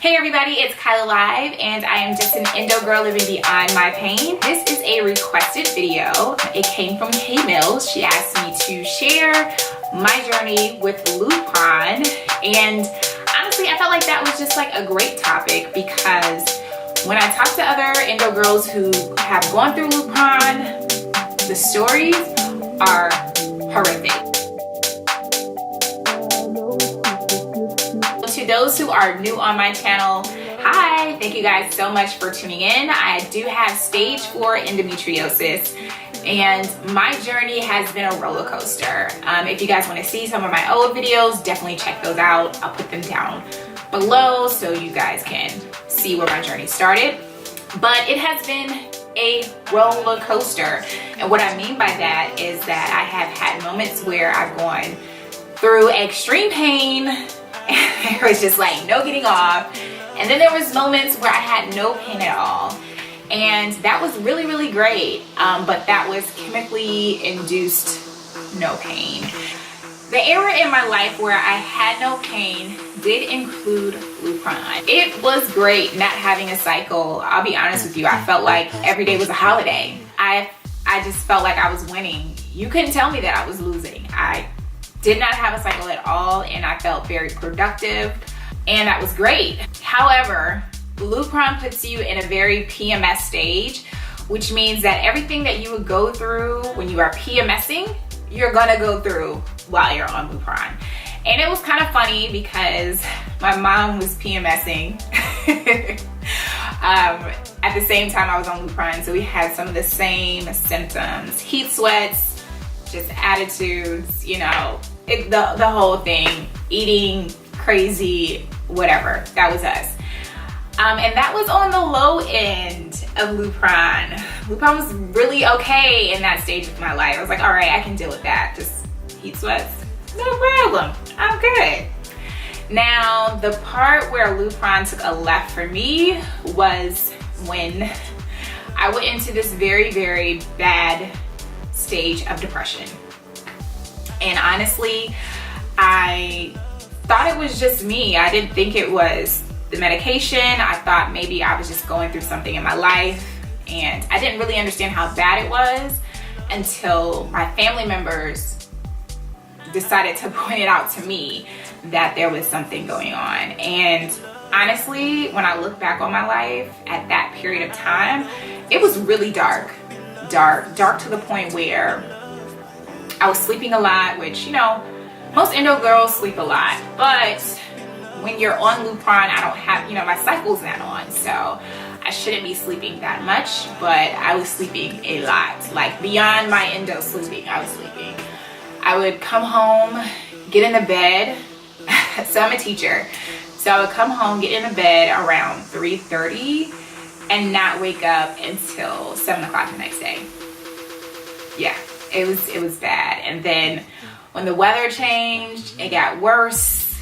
Hey everybody, it's Kyla Live and I am just an endo girl living beyond my pain. This is a requested video. It came from K Mills. She asked me to share my journey with Lupron, and honestly I felt like that was just like a great topic because when I talk to other endo girls who have gone through Lupron, the stories are horrific. To those who are new on my channel, hi, thank you guys so much for tuning in. I do have stage 4 endometriosis and my journey has been a roller coaster. If you guys want to see some of my old videos, definitely check those out. I'll put them down below so you guys can see where my journey started. But it has been a roller coaster, and what I mean by that is that I have had moments where I've gone through extreme pain and there was just like no getting off, and then there was moments where I had no pain at all, and that was really great, but that was chemically induced no pain. The era in my life where I had no pain did include Lupron. It was great not having a cycle. I'll be honest with you, I felt like every day was a holiday. I just felt like I was winning. You couldn't tell me that I was losing. I did not have a cycle at all, and I felt very productive, and that was great. However, Lupron puts you in a very PMS stage, which means that everything that you would go through when you are PMSing, you're gonna go through while you're on Lupron. And it was kind of funny because my mom was PMSing at the same time I was on Lupron, so we had some of the same symptoms: heat sweats, just attitudes, you know, the whole thing, eating crazy, whatever. That was us. And that was on the low end of Lupron. Lupron was really okay in that stage of my life. I was like, all right, I can deal with that. Just heat sweats, no problem, I'm good. Now, the part where Lupron took a left for me was when I went into this very bad stage of depression. And honestly, I thought it was just me. I didn't think it was the medication. I thought maybe I was just going through something in my life, and I didn't really understand how bad it was until my family members decided to point it out to me that there was something going on. And honestly, when I look back on my life at that period of time, it was really dark to the point where I was sleeping a lot, which, you know, most endo girls sleep a lot, but when you're on Lupron, I don't have, you know, my cycle's not on, so I shouldn't be sleeping that much, but I was sleeping a lot, like beyond my endo sleeping, I was sleeping. I would come home, get in the bed, so I'm a teacher, so I would come home, get in the bed around 3:30 and not wake up until 7 o'clock the next day. Yeah, it was bad. And then when the weather changed, it got worse.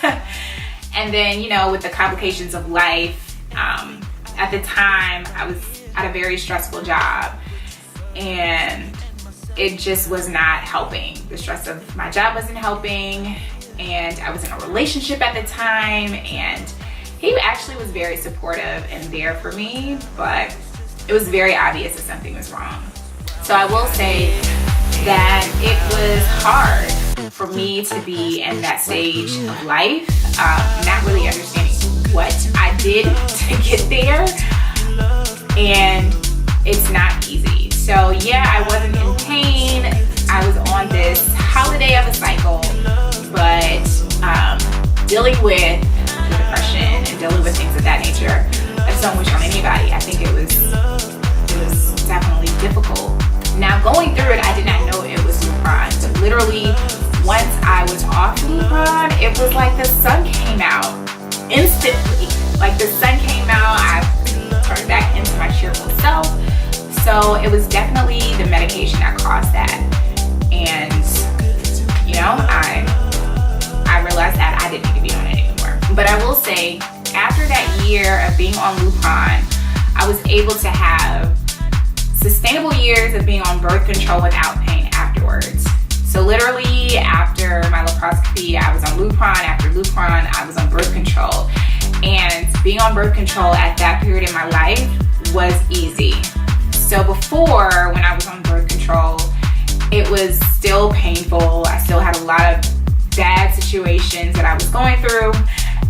And then, you know, with the complications of life, at the time I was at a very stressful job, and it just was not helping. The stress of my job wasn't helping, and I was in a relationship at the time, and he actually was very supportive and there for me, but it was very obvious that something was wrong. So I will say that it was hard for me to be in that stage of life, not really understanding what I did to get there, and it's not easy. So yeah, I wasn't in pain. I was on this holiday of a cycle, but dealing with the depression and dealing with things of that nature, that's don't wish on anybody. I think it was definitely difficult. Now, going through it, I did not know it was Lupron, but literally once I was off Lupron, it was like the sun came out instantly. Like the sun came out, I turned back into my cheerful self. So it was definitely the medication that caused that. And you know, I realized that I didn't need to be on it anymore. But I will say, after that year of being on Lupron, I was able to have sustainable years of being on birth control without pain afterwards. So literally after my laparoscopy, I was on Lupron. After Lupron, I was on birth control. being on birth control at that period in my life was easy. So before, when I was on birth control, it was still painful. I still had a lot of bad situations that I was going through.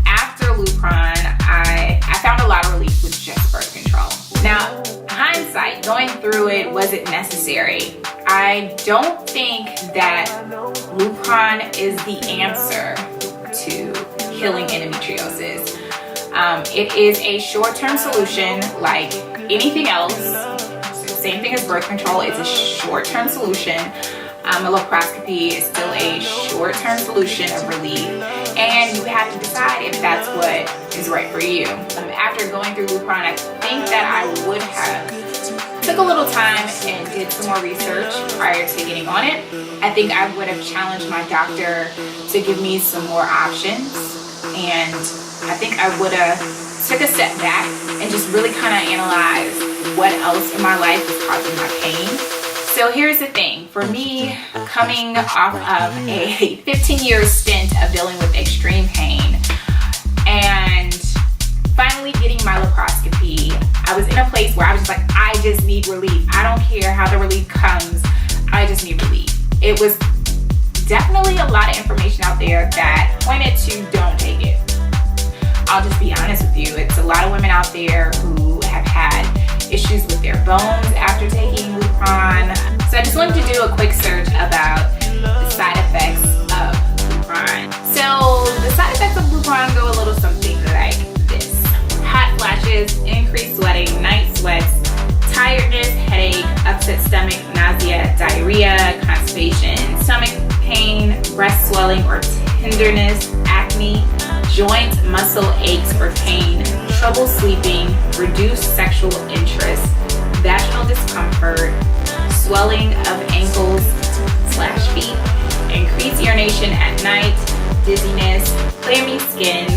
After Lupron, I found a lot of relief with just birth control. Now, hindsight, going through it, was it necessary? I don't think that Lupron is the answer to healing endometriosis. It is a short-term solution like anything else. Same thing as birth control, it's a short-term solution. A laparoscopy is still a short-term solution of relief, and you have to decide if that's what is right for you. After going through Lupron, I think that I would have took a little time and did some more research prior to getting on it. I think I would have challenged my doctor to give me some more options, and I think I would have took a step back and just really kind of analyzed what else in my life was causing my pain. So here's the thing, for me, coming off of a 15-year stint of dealing with extreme pain and finally getting my laparoscopy, I was in a place where I was just like, I just need relief. I don't care how the relief comes, I just need relief. It was definitely a lot of information out there that pointed to don't take it. I'll just be honest with you, it's a lot of women out there who have had issues with their bones after taking Lupron. So I just wanted to do a quick search about the side effects of Lupron. So the side effects of Lupron go a little something like this: hot flashes, increased sweating, night sweats, tiredness, headache, upset stomach, nausea, diarrhea, constipation, stomach pain, breast swelling or tenderness, acne, joint muscle aches or pain, trouble sleeping, reduced sexual interest, vaginal discomfort, swelling of ankles/feet, increased urination at night, dizziness, clammy skin,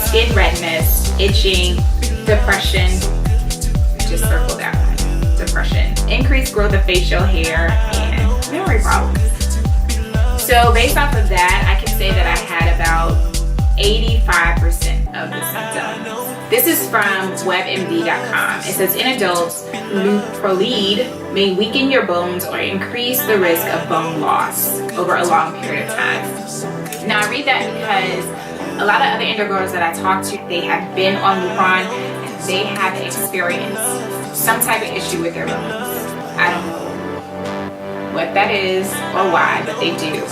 skin redness, itching, depression, just circle that one, depression, increased growth of facial hair, and memory problems. So based off of that, I can say that I had about 85% of the symptoms. This is from webmd.com. It says, in adults, Lupron may weaken your bones or increase the risk of bone loss over a long period of time. Now I read that because a lot of other endo girls that I talk to, they have been on Lupron and they have experienced some type of issue with their bones. I don't know what that is or why, but they do.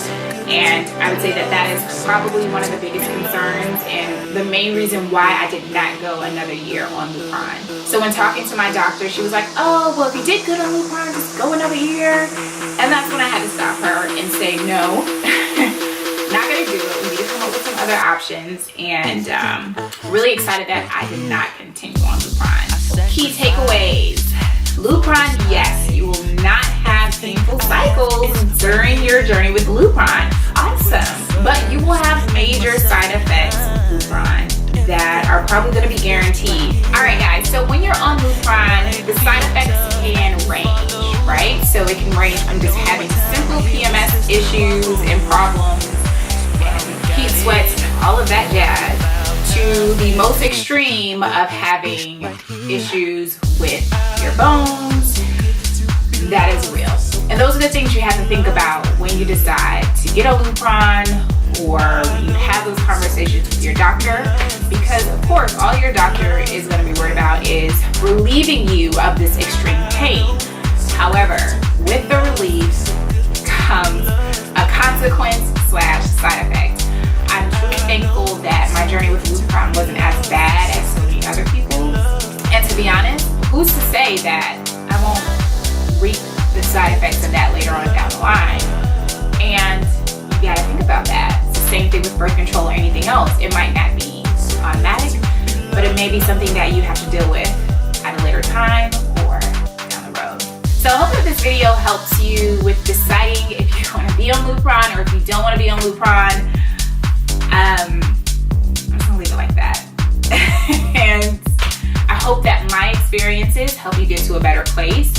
And I would say that that is probably one of the biggest concerns and the main reason why I did not go another year on Lupron. So when talking to my doctor, she was like, oh, well, if you did good on Lupron, just go another year. And that's when I had to stop her and say, no, not gonna do it. We need to come up with some other options. And really excited that I did not continue on Lupron. Key takeaways. Lupron, yes, you will not have painful cycles during your journey with Lupron. Awesome. But you will have major side effects with Lupron that are probably going to be guaranteed. Alright guys, so when you're on Lupron, the side effects can range, right? So it can range from just having simple PMS issues and problems and heat sweats and all of that jazz, to the most extreme of having issues with your bones. That is real. And those are the things you have to think about when you decide to get a Lupron or when you have those conversations with your doctor, because of course all your doctor is going to be worried about is relieving you of this extreme pain. However, with the relief comes a consequence/side effect. I'm truly thankful that my journey with Lupron wasn't as bad as so many other people's. And to be honest, who's to say that I won't reap the side effects of that later on down the line? And you gotta think about that. It's the same thing with birth control or anything else. It might not be automatic, but it may be something that you have to deal with at a later time or down the road. So I hope that this video helps you with deciding if you want to be on Lupron or if you don't want to be on Lupron. I'm just gonna leave it like that. And I hope that my experiences help you get to a better place.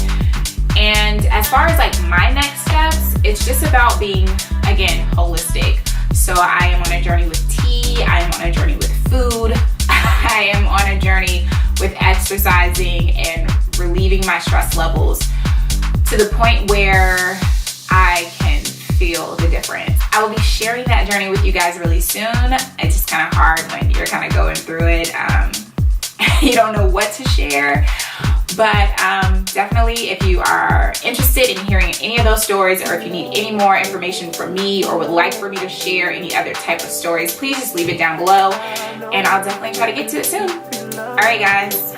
And as far as like my next steps, it's just about being, again, holistic. So I am on a journey with tea, I am on a journey with food, I am on a exercising and relieving my stress levels to the point where I can feel the difference. I will be sharing that journey with you guys really soon. It's just kind of hard when you're kind of going through it. You don't know what to share. But definitely, if you are interested in hearing any of those stories, or if you need any more information from me, or would like for me to share any other type of stories, please just leave it down below, and I'll definitely try to get to it soon. All right, guys.